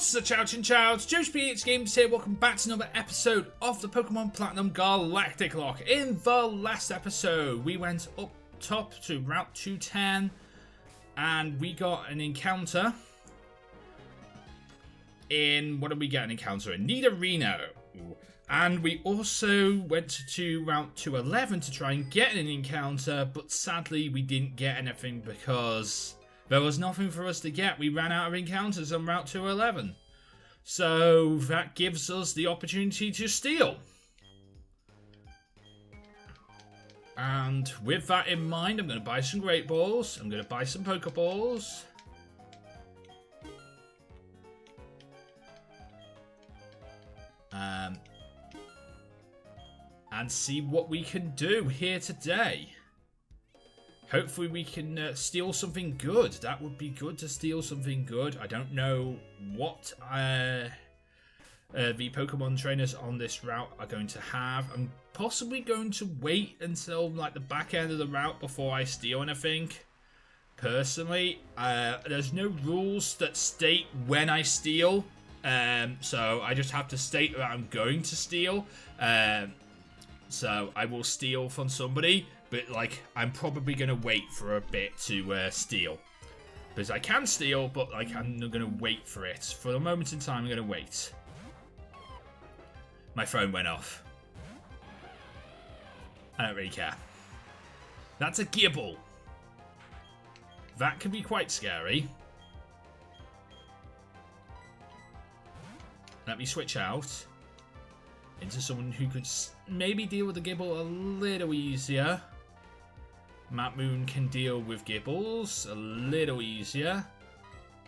What's the chow chin chow? It's Joe's PH Games here. Welcome back to another episode of the Pokémon Platinum Galactic-Locke. In the last episode, we went up top to Route 210 and we got an encounter in... What did we get an encounter in? Nidorino. And we also went to Route 211 to try and get an encounter, but sadly we didn't get anything because there was nothing for us to get. We ran out of encounters on Route 211. So that gives us the opportunity to steal. And with that in mind, I'm going to buy some Great Balls. I'm going to buy some Pokeballs. And see what we can do here today. Hopefully we can steal something good. That would be good to steal something good. I don't know what the Pokemon trainers on this route are going to have. I'm possibly going to wait until like the back end of the route before I steal anything. Personally, there's no rules that state when I steal. So I just have to state that I'm going to steal. So I will steal from somebody, but like I'm probably gonna wait for a bit to steal, because I can steal, but like I'm not gonna wait for it. For the moment in time, I'm gonna wait. My phone went off. I don't really care. That's a Gibble. That can be quite scary. Let me switch out into someone who could maybe deal with the Gibble a little easier. Matt Moon can deal with Gibbles a little easier.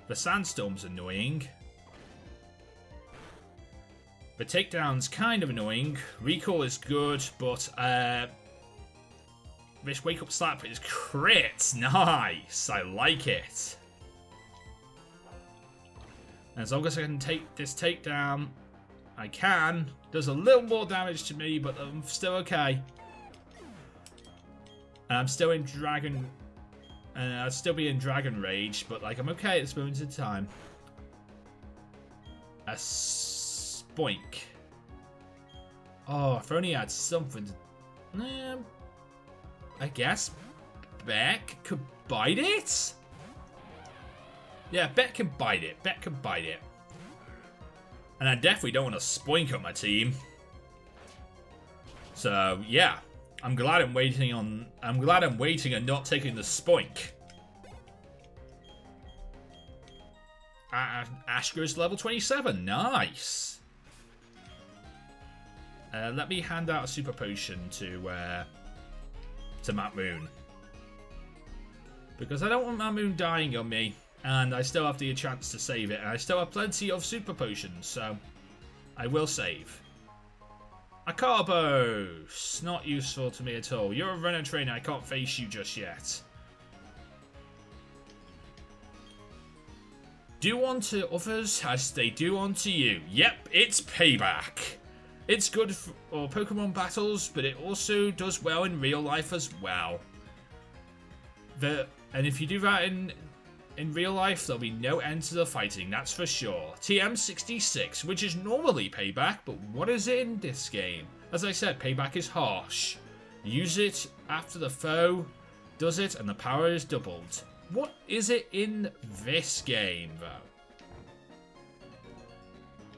The Sandstorm's annoying. The takedown's kind of annoying. Recall is good, but this Wake Up Slap is crit. Nice. I like it. As long as I can take this takedown, I can. Does a little more damage to me, but I'm still okay. And I'm still in Dragon... I'd still be in Dragon Rage, but like I'm okay at this moment in time. A Spoink. Oh, if only I had something. I guess Beck could bite it? Yeah, Beck can bite it. Beck can bite it. And I definitely don't want to Spoink on my team. So, yeah. I'm glad I'm waiting and not taking the Spoink. Ashgra's level 27. Nice. Let me hand out a Super Potion to Matt Moon. Because I don't want Matt Moon dying on me. And I still have the chance to save it. And I still have plenty of Super Potions, so I will save. A Carbos! Not useful to me at all. You're a runner trainer. I can't face you just yet. Do unto others as they do unto you. Yep, it's payback. It's good for Pokemon battles, but it also does well in real life as well. And if you do that in real life, there'll be no end to the fighting, that's for sure. TM66, which is normally payback, but what is it in this game? As I said, payback is harsh. Use it after the foe does it, and the power is doubled. What is it in this game, though?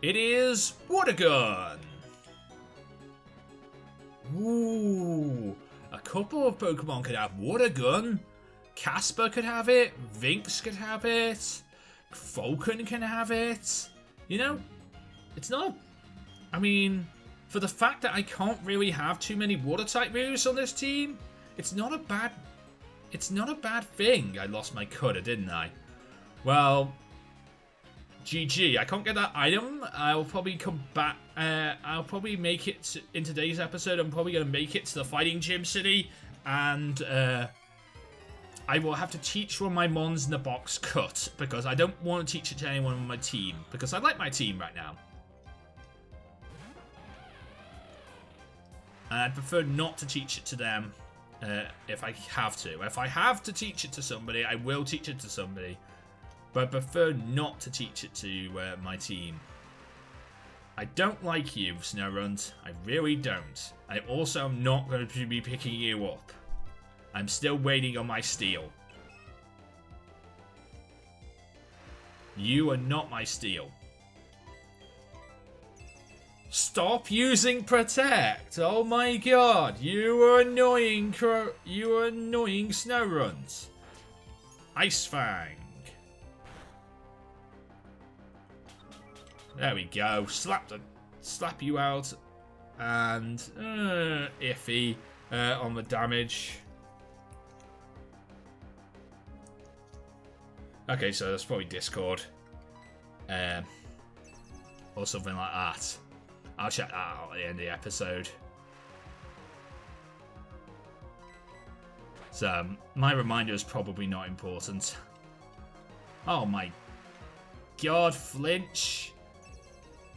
It is Water Gun! Ooh, a couple of Pokemon could have Water Gun. Casper could have it, Vinx could have it, Falcon can have it. You know, it's not... I mean, for the fact that I can't really have too many water-type moves on this team, it's not a bad thing. I lost my cutter, didn't I? Well, GG. I can't get that item. I'll probably come back. I'll probably make it in today's episode. I'm probably going to make it to the Fighting Gym City, and I will have to teach one of my Mons in the box cut, because I don't want to teach it to anyone on my team, because I like my team right now. And I'd prefer not to teach it to them if I have to. If I have to teach it to somebody, I will teach it to somebody. but I prefer not to teach it to my team. I don't like you, Snowrunt. I really don't. I also am not going to be picking you up. I'm still waiting on my steel. You are not my steel. Stop using Protect! Oh my god, you are annoying, Snowrunt. Ice Fang. There we go. Slap you out, and iffy on the damage. Okay, so that's probably Discord, or something like that. I'll check that out at the end of the episode. So my reminder is probably not important. Oh my god, flinch.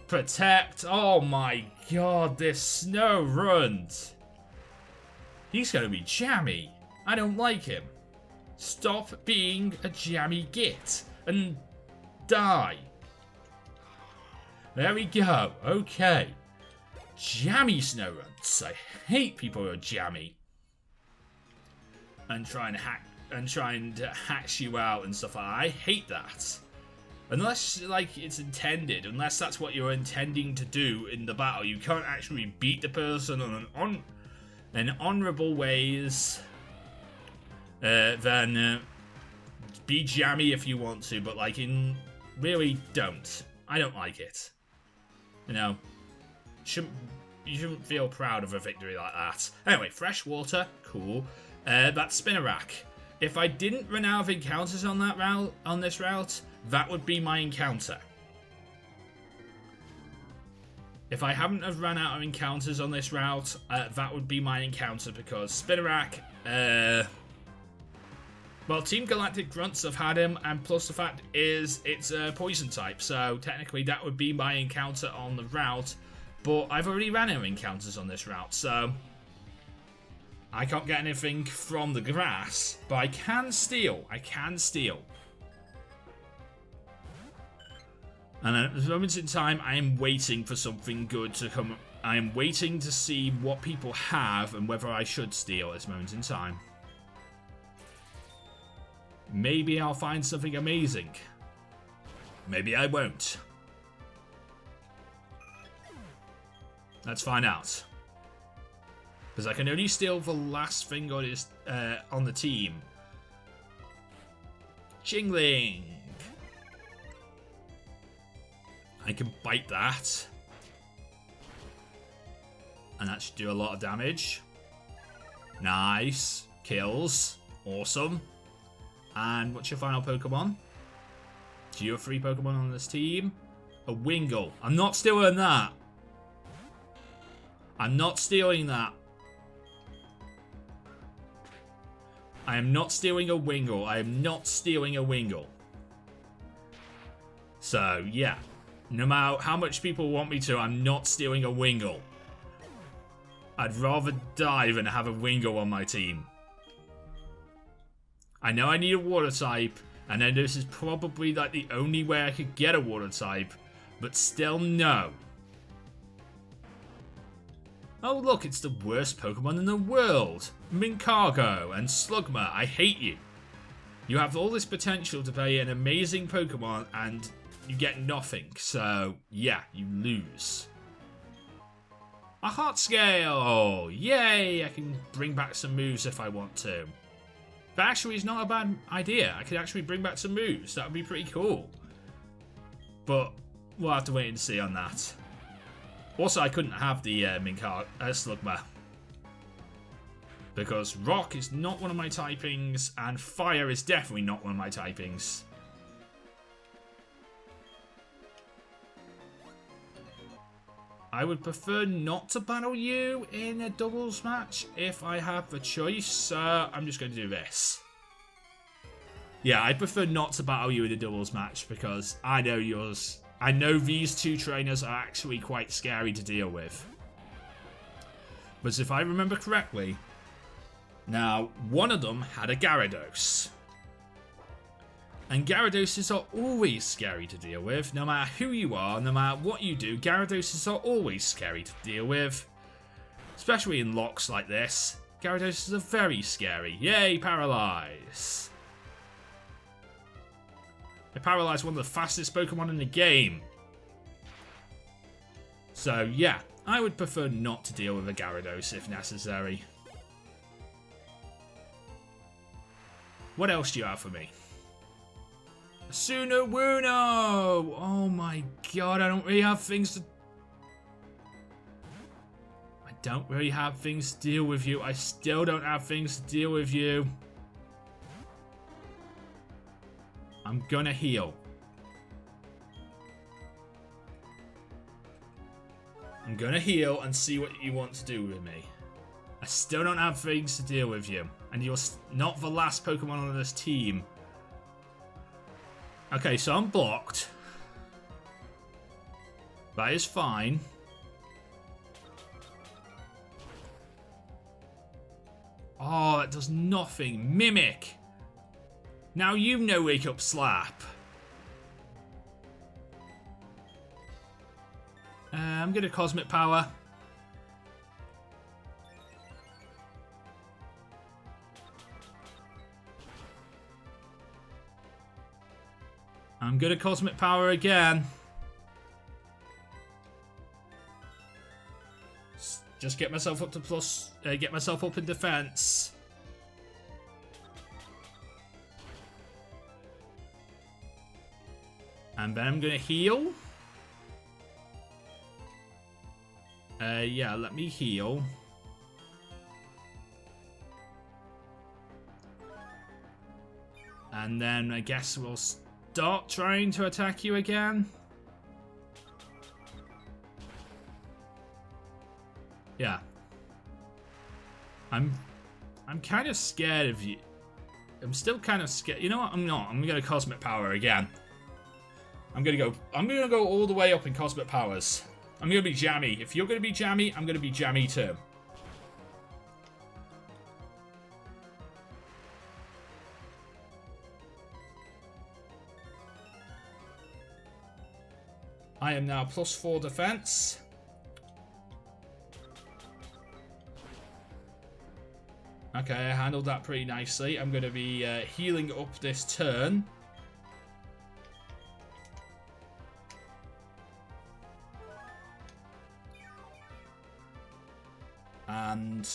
Protect. Oh my god, this Snowrunt. He's going to be jammy. I don't like him. Stop being a jammy git and die. There we go. Okay. Jammy Snowrunts. I hate people who are jammy and trying to hack you out and stuff like that. I hate that. Unless, like, it's intended, unless that's what you're intending to do in the battle, you can't actually beat the person on an honourable ways. Then be jammy if you want to, but like, really don't. I don't like it. You know, you shouldn't feel proud of a victory like that. Anyway, fresh water, cool. That's Spinarak. If I didn't run out of encounters on that route, on this route, that would be my encounter. If I haven't have run out of encounters on this route, that would be my encounter, because Spinarak, well, Team Galactic Grunts have had him, and plus the fact is it's a poison type, so technically that would be my encounter on the route, but I've already ran out of encounters on this route, so I can't get anything from the grass, but I can steal. And at the moment in time, I am waiting for something good to come. I am waiting to see what people have and whether I should steal at this moment in time. Maybe I'll find something amazing. Maybe I won't. Let's find out. Because I can only steal the last thing on the team. Jingling. I can bite that. And that should do a lot of damage. Nice. Kills. Awesome. And what's your final Pokemon? Do you have 3 Pokemon on this team? A Wingull. I'm not stealing that. I'm not stealing that. I am not stealing a Wingull. I am not stealing a Wingull. So, yeah. No matter how much people want me to, I'm not stealing a Wingull. I'd rather die than have a Wingull on my team. I know I need a water type, and I know this is probably like the only way I could get a water type, but still no. Oh look, it's the worst Pokemon in the world. Mincargo and Slugma, I hate you. You have all this potential to be an amazing Pokemon, and you get nothing, so yeah, you lose. A Heart Scale! Yay! I can bring back some moves if I want to. That actually is not a bad idea. I could actually bring back some moves. That would be pretty cool. But we'll have to wait and see on that. Also, I couldn't have the Slugma. Because Rock is not one of my typings, and Fire is definitely not one of my typings. I would prefer not to battle you in a doubles match if I have the choice, so I'm just going to do this. Yeah, I prefer not to battle you in a doubles match because I know these 2 trainers are actually quite scary to deal with. But if I remember correctly, now one of them had a Gyarados. And Gyarados are always scary to deal with. No matter who you are, no matter what you do, Gyarados are always scary to deal with. Especially in locks like this. Gyarados are very scary. Yay, Paralyze! I Paralyze one of the fastest Pokemon in the game. So yeah, I would prefer not to deal with a Gyarados if necessary. What else do you have for me? Sunowuno! Oh my god, I don't really have things to... I don't really have things to deal with you. I still don't have things to deal with you. I'm gonna heal. I'm gonna heal and see what you want to do with me. I still don't have things to deal with you. And you're not the last Pokemon on this team. Okay, so I'm blocked. That is fine. Oh, that does nothing. Mimic. Now you know Wake Up Slap. I'm gonna Cosmic Power. I'm gonna Cosmic Power again. Just get myself up to plus. Get myself up in defense. And then I'm gonna heal. Yeah, let me heal. And then I guess we'll start trying to attack you again. Yeah. I'm kind of scared of you. I'm still kind of scared. You know what? I'm not. I'm gonna Cosmic Power again. I'm gonna go all the way up in Cosmic Powers. I'm gonna be jammy. If you're gonna be jammy, I'm gonna be jammy too. I am now +4 defense. Okay, I handled that pretty nicely. I'm going to be healing up this turn. And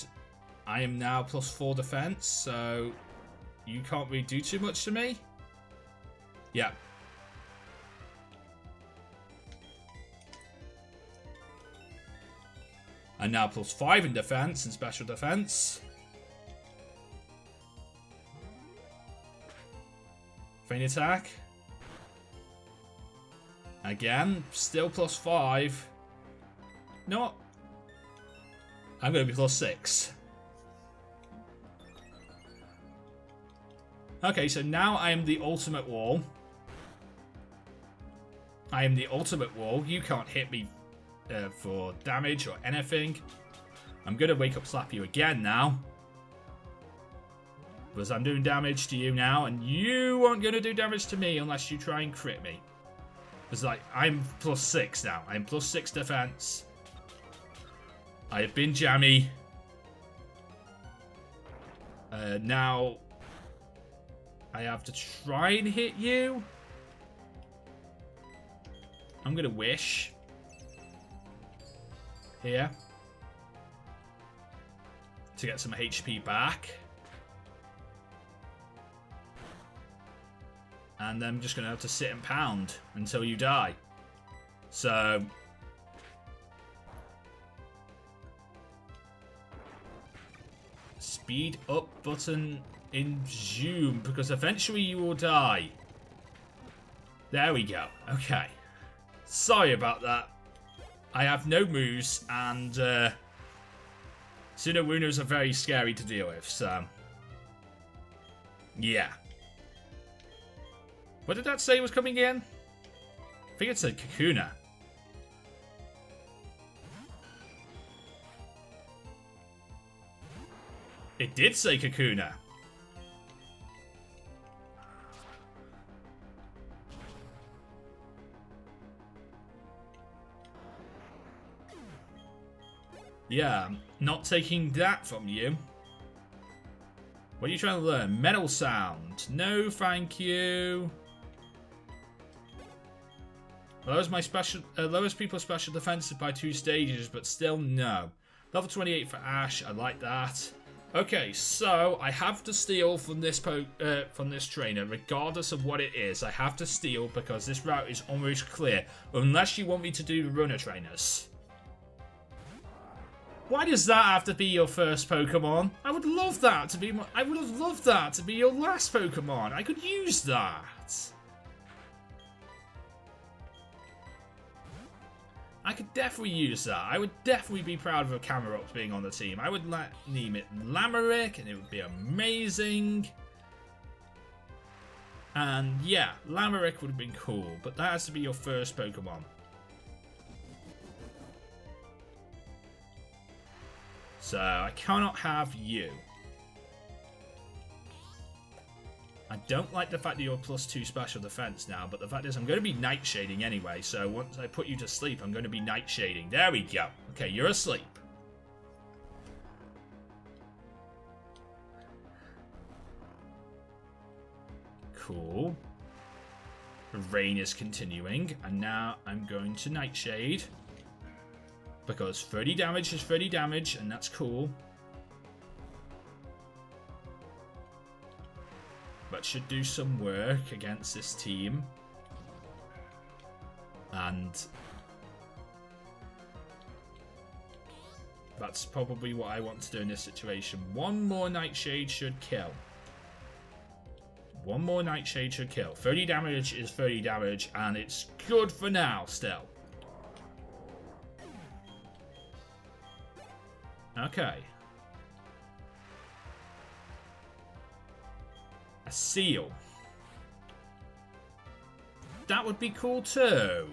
I am now +4 defense, so you can't really do too much to me. Yeah. And now +5 in defense and special defense. Feint attack. Again, still +5. No. I'm going to be +6. Okay, so now I am the ultimate wall. I am the ultimate wall. You can't hit me for damage or anything. I'm going to Wake Up Slap you again now. Because I'm doing damage to you now, and you aren't going to do damage to me unless you try and crit me. Because like, I'm +6 now. I'm +6 defense. I have been jammy. Now, I have to try and hit you. I'm going to wish. Here. To get some HP back. And then I'm just going to have to sit and pound until you die. So... speed up button in Zoom, because eventually you will die. There we go. Okay. Sorry about that. I have no moves, and Sunowunos are very scary to deal with, so... yeah. What did that say was coming in? I think it said Kakuna. It did say Kakuna. Yeah, not taking that from you. What are you trying to learn? Metal sound. No, thank you. Lowers people's special defenses by 2 stages, but still no. Level 28 for Ash. I like that. Okay, so I have to steal from this trainer, regardless of what it is. I have to steal because this route is almost clear, unless you want me to do the runner trainers. Why does that have to be your first Pokemon? I would love that to be. I would have loved that to be your last Pokemon. I could use that. I could definitely use that. I would definitely be proud of a Camerupt being on the team. I would name it Lamarick, and it would be amazing. And yeah, Lamarick would have been cool, but that has to be your first Pokemon. So I cannot have you. I don't like the fact that you're +2 special defense now, but the fact is I'm going to be Nightshading anyway, so once I put you to sleep, I'm going to be Nightshading. There we go. Okay, you're asleep. Cool. The rain is continuing, and now I'm going to Nightshade. Because 30 damage is 30 damage, and that's cool. But should do some work against this team. And that's probably what I want to do in this situation. One more Nightshade should kill. One more Nightshade should kill. 30 damage is 30 damage, and it's good for now still. Okay. A seal. That would be cool too.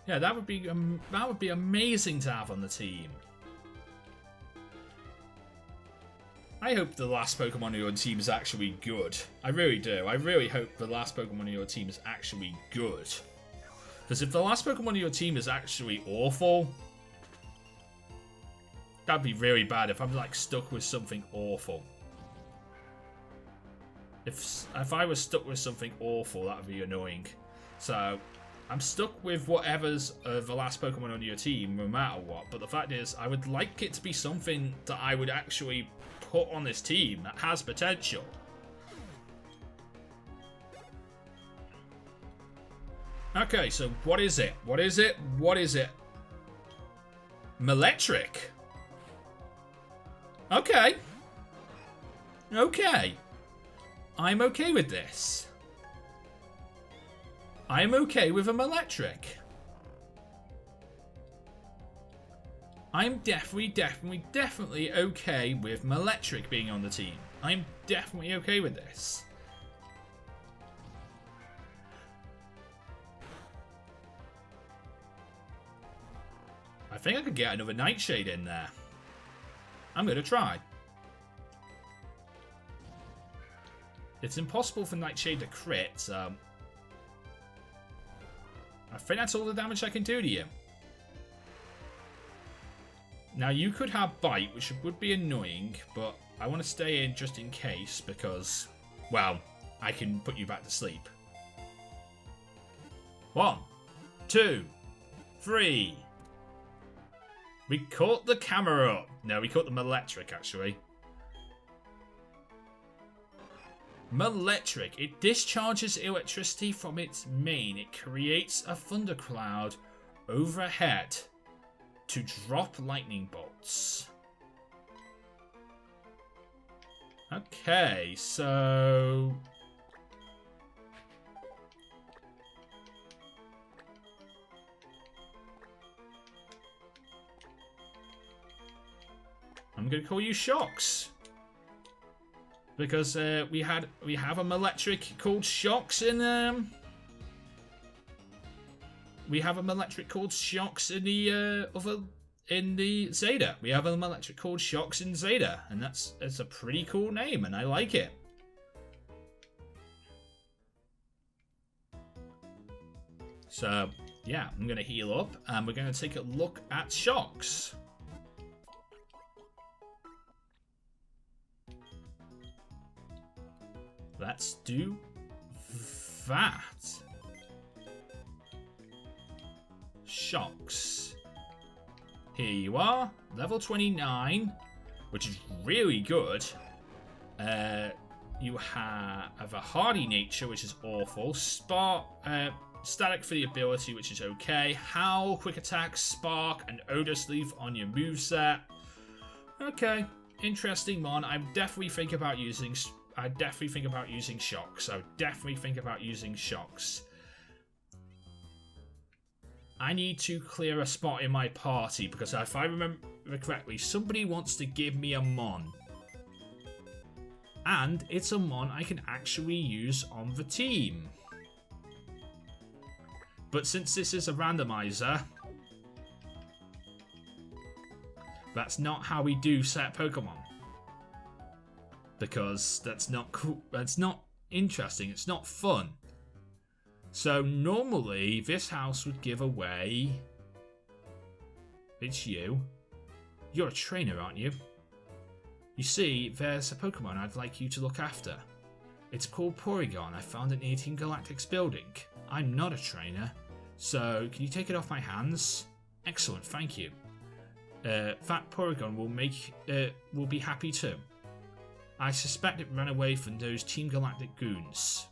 Yeah, that would be amazing to have on the team. I hope the last Pokemon on your team is actually good. I really do. I really hope the last Pokemon on your team is actually good. Because if the last Pokemon on your team is actually awful, that'd be really bad if I'm like stuck with something awful. If I was stuck with something awful, that would be annoying. So I'm stuck with whatever's the last Pokemon on your team, no matter what. But the fact is, I would like it to be something that I would actually put on this team that has potential. Okay, so what is it? What is it? What is it? Melectric. Okay. Okay. I'm okay with this. I'm okay with a Melectric. I'm definitely okay with Melectric being on the team. I'm definitely okay with this. I think I could get another Nightshade in there. I'm going to try. It's impossible for Nightshade to crit, so I think that's all the damage I can do to you. Now, you could have Bite, which would be annoying, but I want to stay in just in case because, well, I can put you back to sleep. 1, 2, 3. We caught the Camerupt. No, we caught the Melectric, actually. Melectric. It discharges electricity from its mane. It creates a thundercloud overhead to drop lightning bolts. Okay, so I'm gonna call you Shocks. Because we have a Melectric called Shocks in we have a Melectric called Shocks in the Zeta. We have a Melectric called Shocks in Zeta, and it's a pretty cool name, and I like it. So yeah, I'm going to heal up, and we're going to take a look at shocks. Let's do that. Shocks. Here you are, level 29, which is really good. You have a hardy nature, which is awful. Static for the ability, which is okay. Howl, quick attack, spark, and odor sleeve on your moveset. Okay, interesting one. I definitely think about using shocks. I would definitely think about using shocks. I need to clear a spot in my party because if I remember correctly, somebody wants to give me a mon. And it's a mon I can actually use on the team. But since this is a randomizer, that's not how we do set Pokemon. Because that's not cool. That's not interesting. It's not fun. So normally this house would give away. It's you. You're a trainer, aren't you? You see, there's a Pokemon I'd like you to look after. It's called Porygon. I found it near Team Galactic's building. I'm not a trainer, so can you take it off my hands? Excellent, thank you. That Porygon will be happy too. I suspect it ran away from those Team Galactic goons.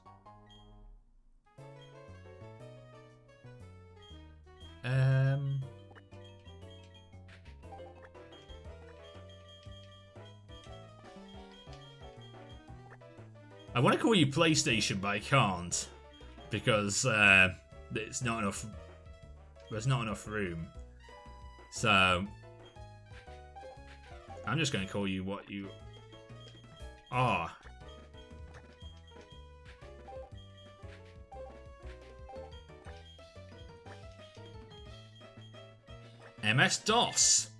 I want to call you PlayStation, but I can't because it's not enough. There's not enough room. So I'm just going to call you what you are. MS-DOS.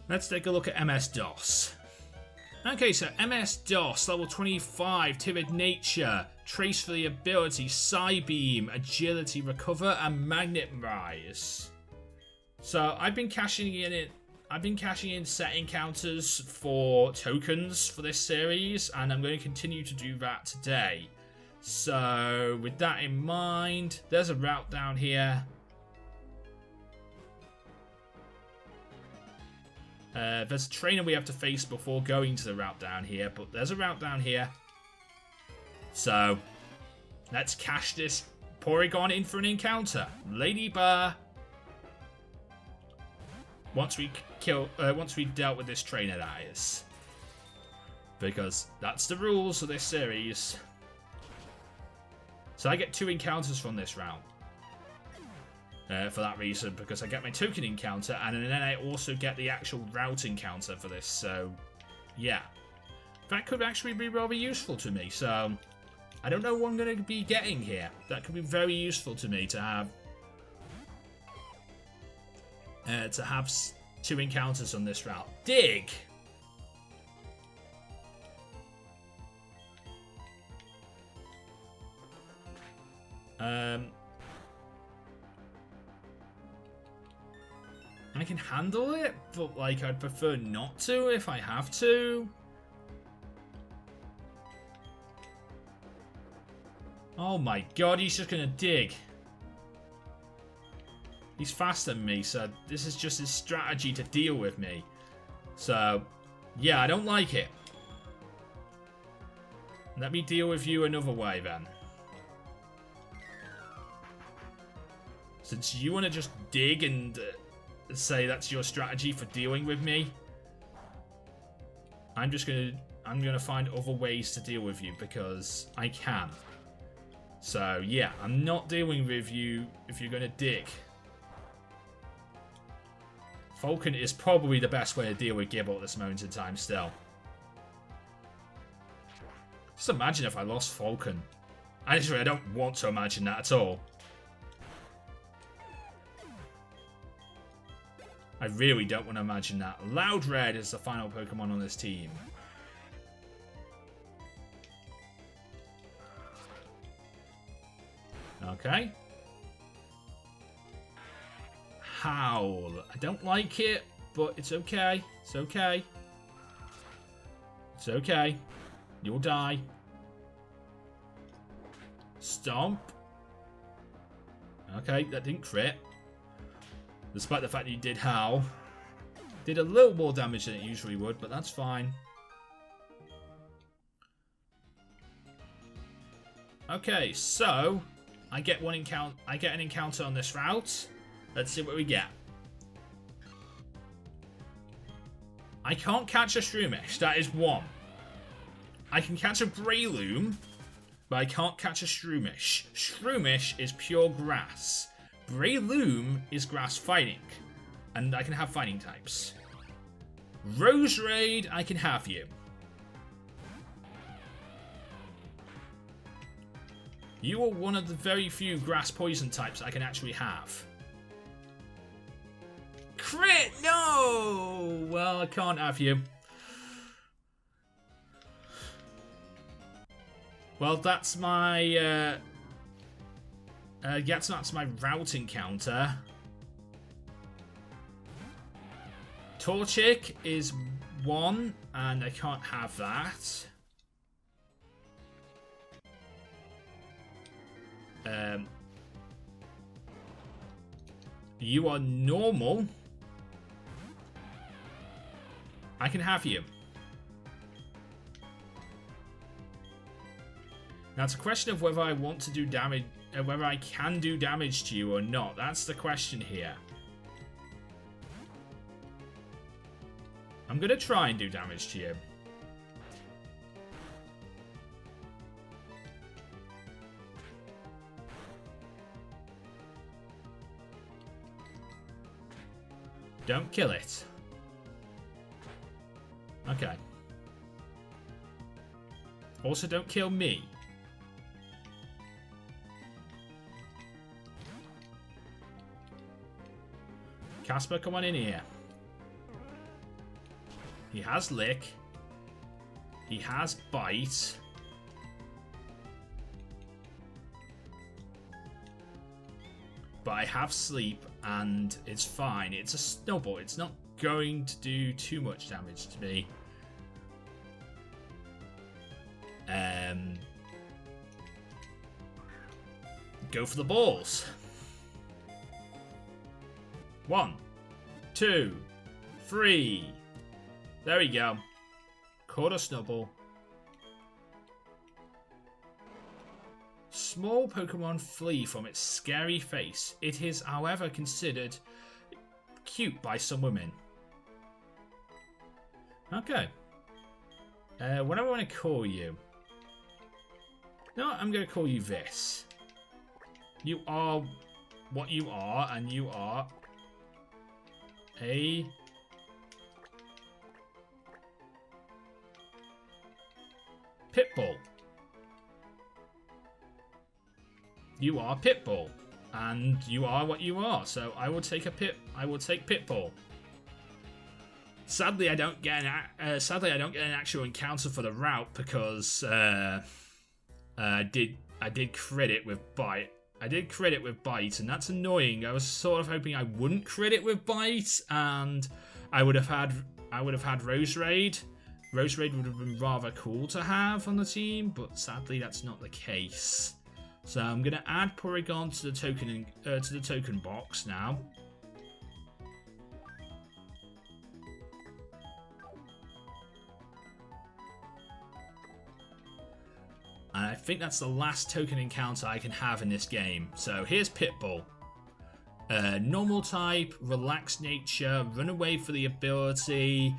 Let's take a look at MS-DOS. Okay, so MS-DOS, level 25, timid nature, trace for the ability, Psybeam, agility, recover, and magnet rise. So I've been cashing in set encounters for tokens for this series, and I'm going to continue to do that today. So with that in mind, there's a route down here. There's a trainer we have to face before going to the route down here, but there's a route down here. So let's cash this Porygon in for an encounter. Lady Bar. Once we dealt with this trainer, that is. Because that's the rules of this series. So I get 2 encounters from this round. For that reason, because I get my token encounter, and then I also get the actual route encounter for this, so yeah. That could actually be rather useful to me, so I don't know what I'm going to be getting here. That could be very useful to me to have 2 encounters on this route. Dig! I can handle it, but like I'd prefer not to if I have to. Oh my god, he's just gonna dig. He's faster than me, so this is just his strategy to deal with me. So, yeah, I don't like it. Let me deal with you another way then. Since you want to just dig and say that's your strategy for dealing with me, I'm gonna find other ways to deal with you because I can. So yeah, I'm not dealing with you if you're gonna dig. Falcon is probably the best way to deal with Gibble at this moment in time still. Just imagine if I lost Falcon. Actually, I don't want to imagine that at all. I really don't want to imagine that. Loud Red is the final Pokemon on this team. Okay. Howl. I don't like it, but it's okay. It's okay. It's okay. You'll die. Stomp. Okay, that didn't crit. Despite the fact that you did howl. Did a little more damage than it usually would, but that's fine. Okay, so I get an encounter on this route. Let's see what we get. I can't catch a Shroomish, that is one. I can catch a Breloom, but I can't catch a Shroomish. Shroomish is pure grass. Breloom is grass fighting, and I can have fighting types. Roserade, I can have you. You are one of the very few grass poison types I can actually have. Crit! No! Well, I can't have you. Well, that's my that's my route encounter. Torchic is one, and I can't have that. You are normal. I can have you. Now it's a question of whether I want to do damage, whether I can do damage to you or not. That's the question here. I'm gonna try and do damage to you. Don't kill it. Okay. Also, don't kill me. Casper, come on in here. He has Lick. He has Bite. But I have Sleep, and it's fine. It's a Snubble. It's not going to do too much damage to me. Go for the balls. 1, 2, 3. There we go. Caught a Snubble. Small Pokemon flee from its scary face. It is, however, considered cute by some women. Okay. What do I want to call you? No, I'm going to call you this. You are what you are, and you are a Pitbull. You are Pitbull, and you are what you are. So I will take Pitbull. Sadly, I don't get an actual encounter for the route because I did crit it with Bite. I did crit it with Bite, and that's annoying. I was sort of hoping I wouldn't crit it with Bite, and I would have had Roserade. Roserade would have been rather cool to have on the team, but sadly that's not the case. So I'm gonna add Porygon to the token box now. And I think that's the last token encounter I can have in this game. So here's Pitbull. Normal type, relaxed nature, run away for the ability,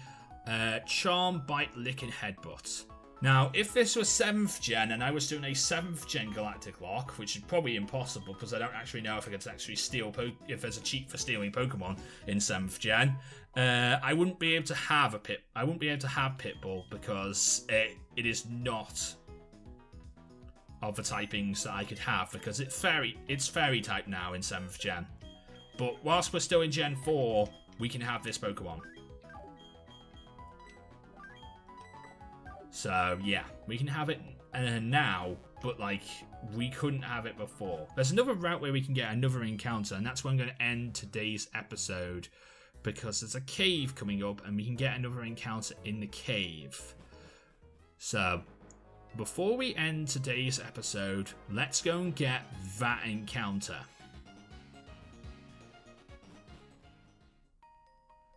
charm, bite, lick, and headbutt. Now, if this was 7th gen and I was doing a 7th gen Galacticlocke, which is probably impossible because I don't actually know if I could actually steal if there's a cheat for stealing Pokemon in 7th gen, I wouldn't be able to have Pitbull because it is not of the typings that I could have because it's fairy type now in 7th gen. But whilst we're still in Gen 4, we can have this Pokemon. So yeah, we can have it now, but like we couldn't have it before. There's another route where we can get another encounter, and that's where I'm going to end today's episode, because there's a cave coming up and we can get another encounter in the cave. So before we end today's episode, let's go and get that encounter.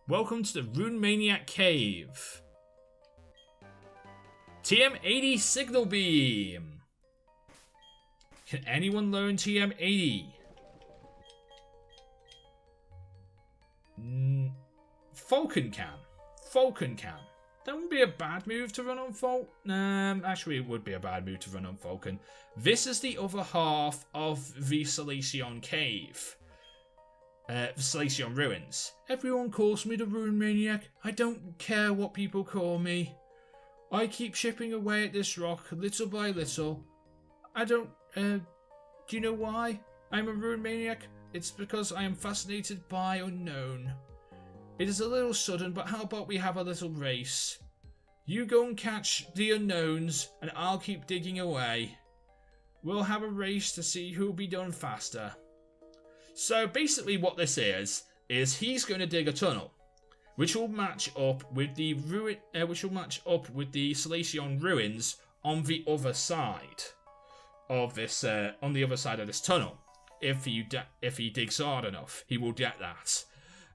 Welcome to the Rune Maniac Cave. TM80 Signal Beam. Can anyone learn TM80? Falcon can. Falcon can. That wouldn't be a bad move to run on Falcon. Actually, it would be a bad move to run on Falcon. This is the other half of the Salacion Cave. Salacion Ruins. Everyone calls me the Rune Maniac. I don't care what people call me. I keep chipping away at this rock, little by little. I don't, do you know why I'm a Rune Maniac? It's because I am fascinated by unknown. It is a little sudden, but how about we have a little race? You go and catch the unknowns, and I'll keep digging away. We'll have a race to see who'll be done faster. So basically what this is he's going to dig a tunnel, which will match up with the Salacion Ruins on the other side of this tunnel. If he digs hard enough, he will get that.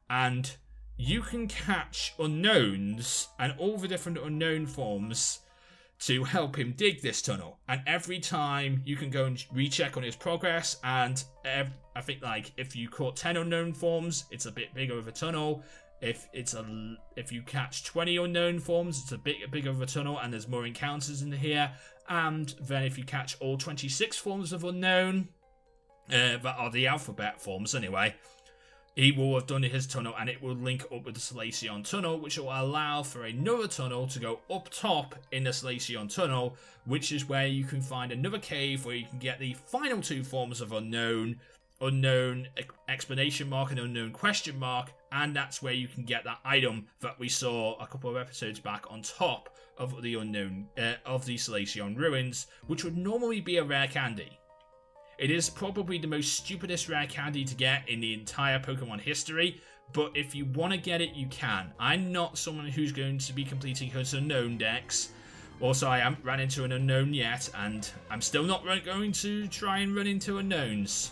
And you can catch unknowns and all the different unknown forms to help him dig this tunnel. And every time you can go and recheck on his progress, and I think like if you caught 10 unknown forms, it's a bit bigger of a tunnel. If you catch 20 unknown forms, it's a bit bigger of a tunnel, and there's more encounters in here. And then if you catch all 26 forms of unknown, that are the alphabet forms anyway, he will have done his tunnel, and it will link up with the Salacion tunnel, which will allow for another tunnel to go up top in the Salacion tunnel, which is where you can find another cave where you can get the final two forms of unknown explanation mark and unknown question mark, and that's where you can get that item that we saw a couple of episodes back on top of the unknown of the Salacion Ruins, which would normally be a rare candy. It is probably the most stupidest rare candy to get in the entire Pokemon history, but if you want to get it, you can. I'm not someone who's going to be completing his unknown decks. Also, I haven't run into an unknown yet, and I'm still not going to try and run into unknowns.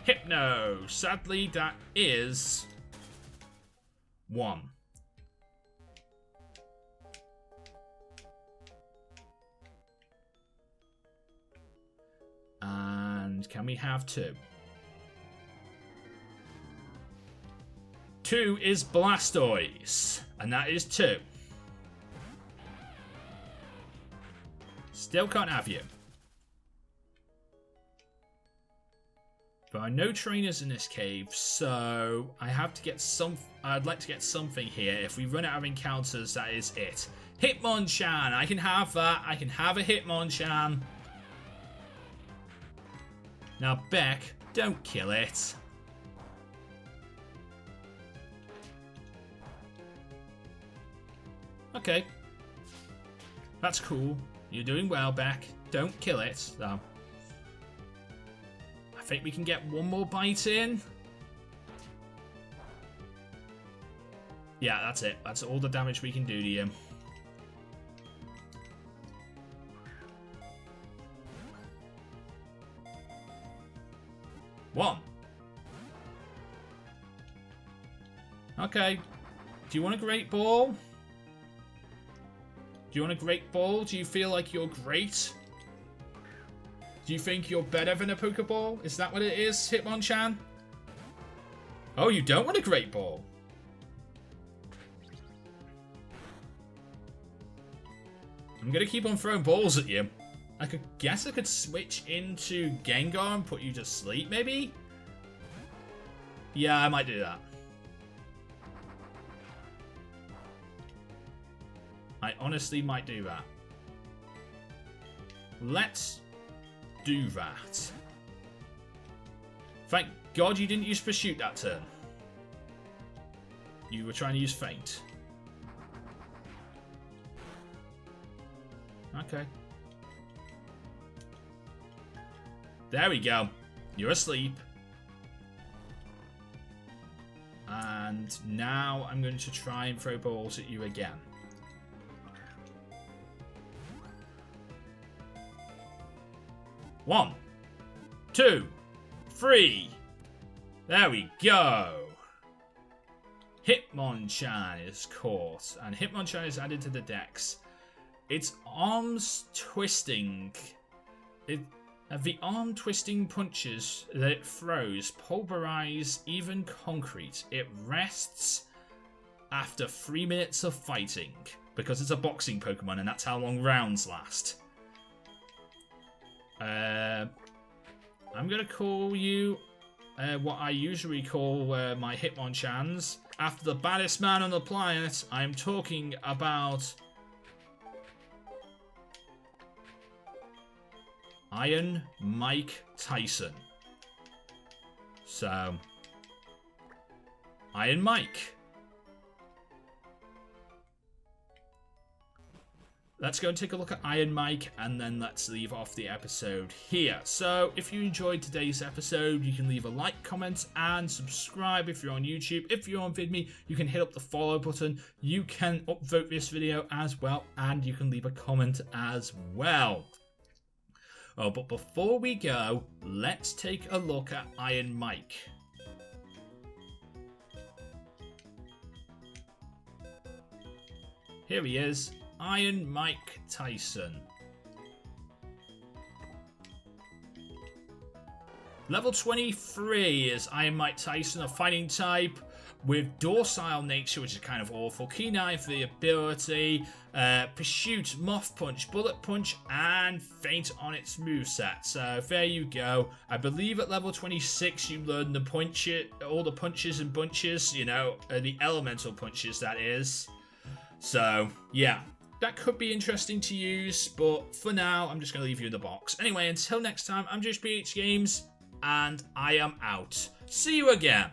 Hypno. Sadly, that is 1. And can we have 2? 2 is Blastoise, and that is 2. Still can't have you. There are no trainers in this cave, so I have to get I'd like to get something here. If we run out of encounters, that is it. Hitmonchan, I can have that. I can have a Hitmonchan. Now, Beck, don't kill it. Okay. That's cool. You're doing well, Beck. Don't kill it, though. I think we can get one more bite in. Yeah, that's it. That's all the damage we can do to you. One. Okay. Do you want a Great Ball? Do you want a Great Ball? Do you feel like you're great? Do you think you're better than a Pokeball? Is that what it is, Hitmonchan? Oh, you don't want a Great Ball? I'm gonna keep on throwing balls at you. I guess I could switch into Gengar and put you to sleep, maybe? Yeah, I might do that. I honestly might do that. Let's do that. Thank God you didn't use Pursuit that turn. You were trying to use Feint. Okay. There we go. You're asleep. And now I'm going to try and throw balls at you again. One, 2, 3. There we go. Hitmonchan is caught, and Hitmonchan is added to the decks. Its arms twisting. The arm twisting punches that it throws pulverize even concrete. It rests after 3 minutes of fighting, because it's a boxing Pokemon and that's how long rounds last. I'm going to call you what I usually call my Hitmonchans. After the baddest man on the planet, I'm talking about Iron Mike Tyson. So, Iron Mike. Let's go and take a look at Iron Mike, and then let's leave off the episode here. So, if you enjoyed today's episode, you can leave a like, comment, and subscribe if you're on YouTube. If you're on VidMe, you can hit up the follow button. You can upvote this video as well, and you can leave a comment as well. Oh, but before we go, let's take a look at Iron Mike. Here he is. Iron Mike Tyson. Level 23 is Iron Mike Tyson, a fighting type with docile nature, which is kind of awful. Keen Eye for the ability, Pursuit, Moth Punch, Bullet Punch, and Feint on its moveset. So there you go. I believe at level 26 you learn the all the punches and bunches, you know, the elemental punches, that is. So, yeah. That could be interesting to use, but for now, I'm just going to leave you in the box. Anyway, until next time, I'm just PH Games, and I am out. See you again.